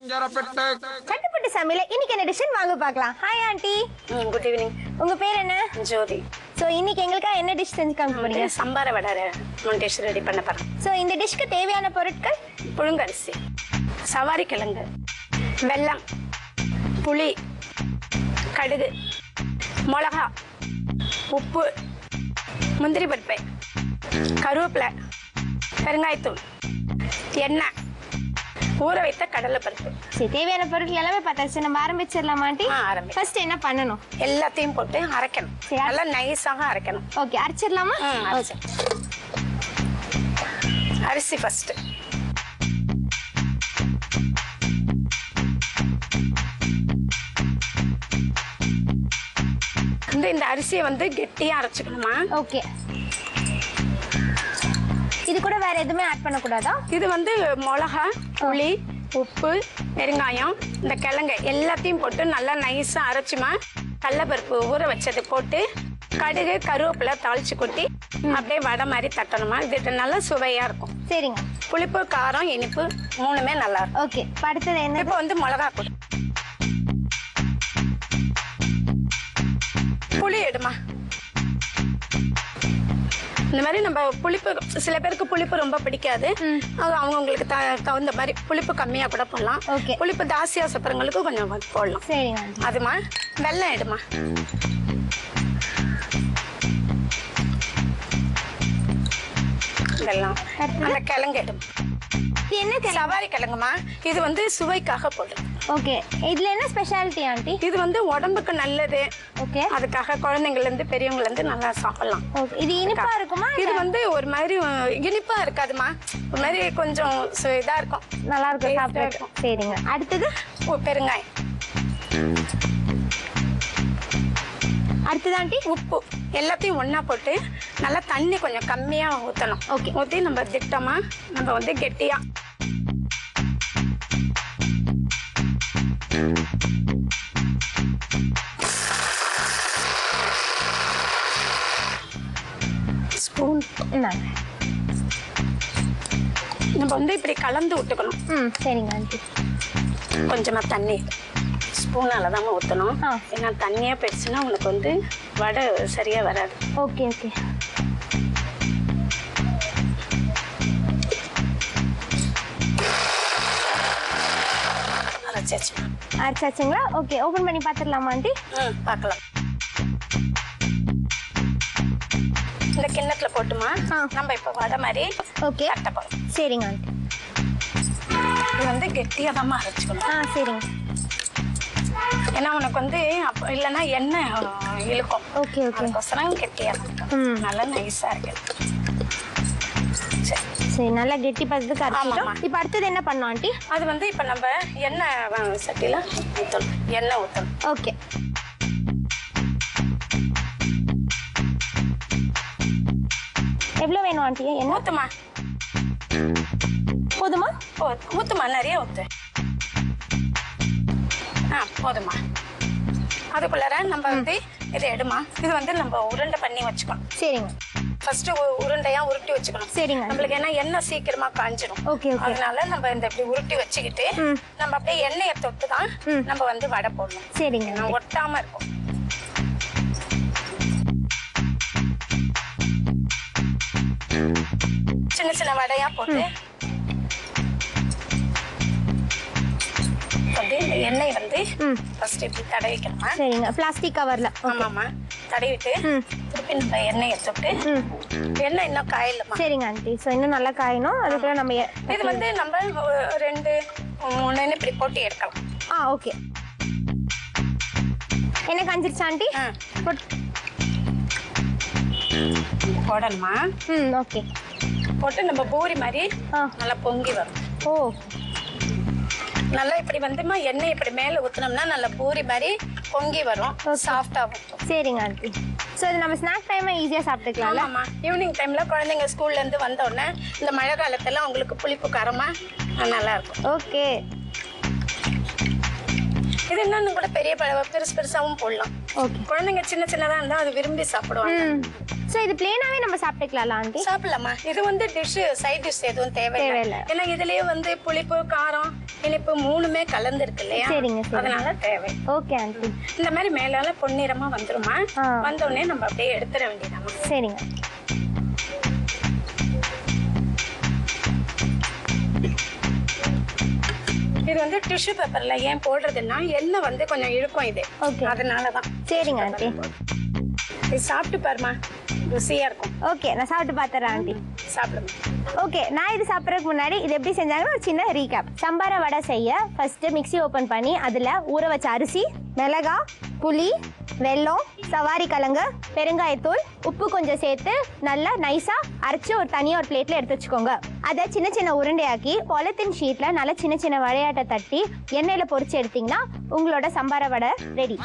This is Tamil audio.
கட்டுப்பட்டு சமையல இன்னைக்கு என்ன டிஷ் வாங்க பார்க்கலாம். Hi aunty. Good evening. உங்க பேர் என்ன? ஜோதி. சோ இன்னைக்கு எங்களுக்கா என்ன டிஷ் செஞ்சு காமிக்க போறீங்க? சம்பார வடை டிஷ் ரெடி பண்ண போறேன். சோ இந்த டிஷ்க்கு தேவையான பொருட்கள்: புழுங்கரிசி, சவாரி கிழங்கு, வெல்லம், புளி, கடுகு, மிளகா, உப்பு, முந்திரி பருப்பு, கருவேப்பிலை, பெருங்காயத்தூள், எண்ணெய், ஊற வைத்த கடலை பருப்பு. சரி, தேவையான பொருட்கள் எல்லாமே பார்த்தாச்சு. நம்ம ஆரம்பிச்சிடலாமா ஆண்டி? ஆரம்பி. ஃபர்ஸ்ட் என்ன பண்ணணும்? எல்லாத்தையும் போட்டு அரைக்கணும். நல்லா நைஸாக அரைக்கணும். ஓகே, அரைச்சிடலாமா? அரிசி ஃபர்ஸ்ட். இந்த அரிசியை வந்து கெட்டியா அரைச்சுக்கணுமா? ஓகே. இது கூட வேற எதுவுமே ஆட் பண்ண கூடாதா? இது வந்து மிளகா, புளி, உப்பு, பெருங்காயம், இந்த கிழங்கு எல்லாத்தையும் போட்டு நல்லா நைஸா அரைச்சுமா. கடலைப்பருப்பு ஊற வச்சது போட்டு கடுகு கருவேப்பிலை தாளிச்சு கொட்டி அப்படியே வடை மாதிரி தட்டணுமா. இது நல்லா சுவையா இருக்கும். சரிங்க. புளிப்பு, காரம், இனிப்பு மூணுமே நல்லா இருக்கும். ஓகே, அடுத்தது என்ன? இப்போ வந்து மிளகா கொடு. புளி எடுமா. இந்த மாதிரி நம்ம புளிப்பு, சில பேருக்கு புளிப்பு ரொம்ப பிடிக்காது. அது அவங்களுக்கு தகுந்த மாதிரி புளிப்பு கம்மியா கூட போடலாம். புளிப்பு ஜாஸ்தியா சாப்பிட்றவங்களுக்கு கொஞ்சம் போடலாம். சரிங்க. அதுமா வெல்லம் எடுமா. வெல்லம். அந்த கிழங்கு எடுமா. என்ன சவாரி கிழங்குமா. இது வந்து சுவைக்காக போடும். ஓகே, இதுல என்ன ஸ்பெஷாலிட்டி ஆண்டி? இது வந்து உடம்புக்கு நல்லது. ஓகே, அதுக்காக குழந்தைங்கள்ல இருந்து பெரியவங்கல இருந்து நல்லா சாப்பிடலாம். ஓகே. இது இனிப்பா இருக்குமா? இது வந்து ஒரு மாதிரி இனிப்பா இருக்காதுமா, ஒரு மாதிரி கொஞ்சம் இதா இருக்கும். நல்லா இருக்கும் சாப்பிட. சரிங்க. அடுத்தது பெருங்காயம். அடுத்தது ஆண்டி உப்பு. எல்லாத்தையும் ஒன்னா போட்டு நல்லா தண்ணி கொஞ்சம் கம்மியா ஊற்றணும். ஓகே. ஊற்றி நம்ம திட்டமா நம்ம வந்து கெட்டியா ஸ்பூன் நம்ம வந்து இப்படி கலந்து விட்டுக்கணும். சரிங்க ஆண்டி. கொஞ்சமா தண்ணி ஸ்பூனால தான் ஊற்றணும். ஏன்னா தண்ணியா போயிடுச்சுன்னா உனக்கு வந்து வடை சரியா வராது. Okay okay. அரைச்சாச்சுங்களா? ஓகே, ஓபன் பண்ணி பார்த்துடலாமா ஆண்டி? பார்க்கலாம். இந்த கிண்ணத்துல போட்டுமா நம்ம இப்ப வடை மாதிரி தட்ட போறோம். சரிங்க ஆண்டி. இது வந்து கெட்டியா தான் அரைச்சுக்கணும். சரிங்க. ஏன்னா உனக்கு வந்து இல்லைன்னா எண்ணெய் இழுக்கும். Okay okay. அதுக்கோசரம் கெட்டியா இருக்கும். நல்லா நைஸா இருக்கு. சரி, நல்லா கெட்டி பதத்துக்கு அரைச்சிட்டோம். இப்போ அடுத்தது என்ன பண்ணோம் ஆண்டி? அது வந்து இப்போ நம்ம எண்ணெய் சட்டியில ஊற்றணும். எண்ணெய் ஊற்றணும். ஓகே. எவ்வளோ வேணும் ஆண்டி? என்ன ஊற்றுமா? போதுமா? ஊற்றுமா, நிறைய ஊற்று. போதுமா. அதுக்குள்ளார நம்ம வந்து இதை எடுமா. இது வந்து நம்ம உருண்டை பண்ணி வச்சுக்கணும். சரிங்க. ஃபர்ஸ்ட் உருண்டையா உருட்டி வச்சுக்கணும். சரிங்க. நம்மளுக்கு ஏன்னா எண்ணெய் சீக்கிரமா காஞ்சிடும். Okay okay. அதனால நம்ம இந்த இப்படி உருட்டி வச்சுக்கிட்டு நம்ம அப்படியே எண்ணெயை தொட்டு தான் நம்ம வந்து வடை போடணும். சரிங்க. ஒட்டாம இருக்கும். சின்ன சின்ன வடையா போட்டு எண்ணெய் வந்து ஃபர்ஸ்ட் இப்படி தடவிக்கணுமா. சரிங்க. பிளாஸ்டிக் கவர்ல. ஆமாமா, தடவிட்டு திருப்பி நம்ம எண்ணெயை தொட்டு எண்ணெய் இன்னும் காயலமா. சரிங்க ஆண்டி. ஸோ இன்னும் நல்லா காயணும். அதுக்குள்ள நம்ம இது வந்து நம்ம 2 3 இப்படி போட்டு எடுக்கலாம். ஓகே. என்ன காஞ்சிருச்சு ஆண்டி? போடணுமா. ஓகே. போட்டு நம்ம பூரி மாதிரி நல்லா பொங்கி வரும். ஓ, நல்லா இப்படி வந்துமா எண்ணெய் இப்படி மேல ஊத்தினோம்னா நல்லா பூரி மாதிரி பொங்கி வரும். சாஃப்டா வரும். சரிங்க ஆண்டி. ஸோ இது நம்ம ஸ்நாக் டைம் ஈஸியாக சாப்பிட்டுக்கலாம். ஆமாம், ஈவினிங் டைம்ல குழந்தைங்க ஸ்கூல்ல இருந்து வந்த உடனே இந்த மழை காலத்துல அவங்களுக்கு புளிப்பு காரமா நல்லா இருக்கும். ஓகே. இது இன்னும் கூட பெரிய பெருசு பெருசாவும் போடலாம். குழந்தைங்க சின்ன சின்னதா இருந்தா அது விரும்பி சாப்பிடுவாங்க. சோ இது பிளேனாவே நம்ம சாப்பிட்டுக்கலாம் ஆண்டி? சாப்பிடலாமா. இது வந்து டிஷ் சைட் டிஷ் எதுவும் தேவையில்லை. ஏன்னா இதுலயே வந்து புளிப்பு காரம் இனிப்பு மூணுமே கலந்து இருக்கு இல்லையா? சரிங்க சரி. அதனால தேவை. Okay aunty. இந்த மாதிரி மேலால பொன்னிறமா வந்துருமா. வந்த உடனே நம்ம அப்படியே எடுத்துட வேண்டியதாமா. சரிங்க. இது வந்து டிஷ்யூ பேப்பர்ல ஏன் போடுறதுன்னா எண்ணெய் வந்து கொஞ்சம் இழுக்கும் இது. அதனாலதான். சரிங்க ஆண்டி. இது சாப்பிட்டு பாருமா, ருசியா இருக்கும். ஓகே நான் சாப்பிட்டு பாத்துறேன் ஆண்டி. சாப்பிடுங்க. ஓகே நான் இது சாப்பிட்றதுக்கு முன்னாடி இது எப்படி செஞ்சாங்கன்னா ஒரு சின்ன ரீகேப். சம்பார வடை செய்ய ஃபர்ஸ்ட் மிக்ஸி ஓபன் பண்ணி அதுல ஊற வச்ச அரிசி, மிளகா, புளி, வெல்லம், சவாரி கிழங்கு, பெருங்காயத்தூள், உப்பு கொஞ்சம் சேர்த்து நல்லா நைஸா அரைச்சு ஒரு தனியா ஒரு பிளேட்ல எடுத்து வச்சுக்கோங்க. அதை சின்ன சின்ன உருண்டையாக்கி பாலித்தீன் ஷீட்ல நல்லா சின்ன சின்ன வடையாட்ட தட்டி எண்ணெயில பொரிச்சு எடுத்தீங்கன்னா உங்களோட சம்பார வடை ரெடி.